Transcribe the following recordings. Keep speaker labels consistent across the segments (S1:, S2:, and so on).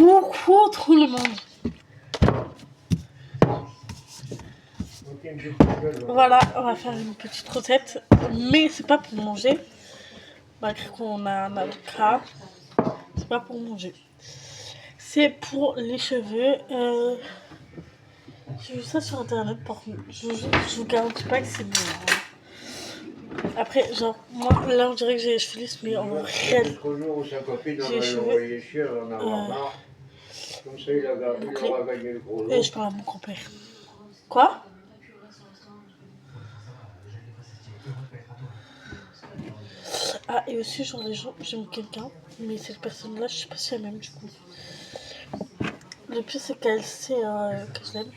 S1: Coucou tout le monde. Voilà, on va faire une petite recette, mais c'est pas pour manger. Malgré qu'on a un avocat, c'est pas pour manger. C'est pour les cheveux. J'ai vu ça sur internet, par contre. Je vous garantis pas que c'est bon. Après, genre, moi là on dirait que j'ai les cheveux lisses, mais en réel, j'ai les cheveux. Et je parle à mon grand-père. Quoi? Ah, et aussi, genre, les gens, j'aime quelqu'un, mais cette personne-là, je sais pas si elle m'aime du coup. Le pire, c'est qu'elle sait que je l'aime.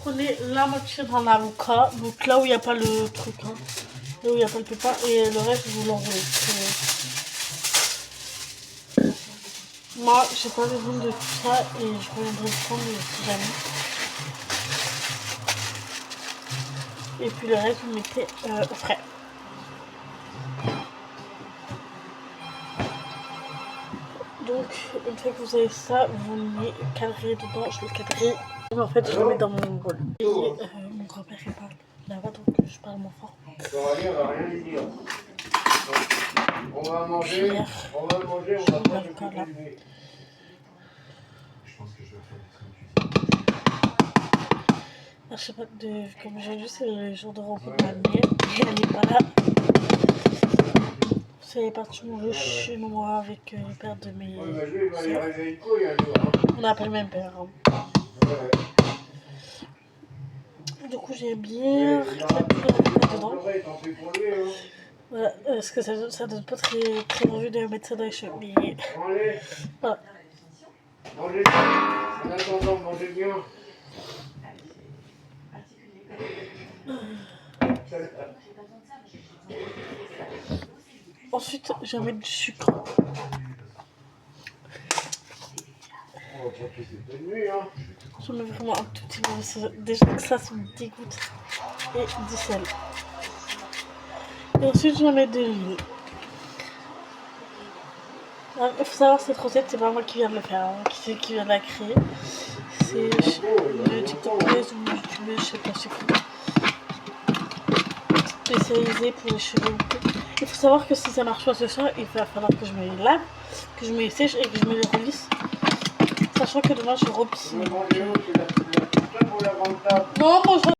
S1: Prenez la moitié d'un avocat, donc là où il n'y a pas le truc, hein, là où il n'y a pas le pépin, et le reste, vous l'enroulez. Moi, j'ai pas besoin de tout ça, et je reviendrai le prendre si jamais. Et puis le reste, vous mettez au frais. Donc, une fois que vous avez ça, vous le cadrez dedans. Je le cadrer. Mais en fait, je le mets dans mon bol. Et mon grand-père, il parle là-bas, donc je parle moins fort.
S2: On va rien lui dire. On va manger, on va pas se cuisiner.
S1: Je sais pas, comme aujourd'hui, c'est le jour de repos de ma mère. Elle n'est pas là. Elle est partie manger chez moi avec le père de mes soeurs. On n'a pas le même père. Hein. Du coup, j'ai bien dedans. Voilà, parce que ça donne pas très envie de mettre ça dans les cheveux. Mais voilà.
S2: Mangez bien. En attendant, mangez bien.
S1: Ensuite, je vais mettre du sucre. Je mets vraiment un tout petit peu. Déjà que ça me dégoûte. Et du sel. Et ensuite, je vais mettre de l'huile. Il faut savoir que cette recette, c'est pas moi qui viens de le faire, hein, qui vient de la créer. C'est le TikTokeuse ou YouTubeuse, je sais pas c'est quoi. Spécialisé pour les cheveux. Il faut savoir que si ça marche pas ce soir, il va falloir que je me les lave, que je me les sèche et que je me les relisse. Sachant que demain je repisse.
S2: Non,
S1: moi je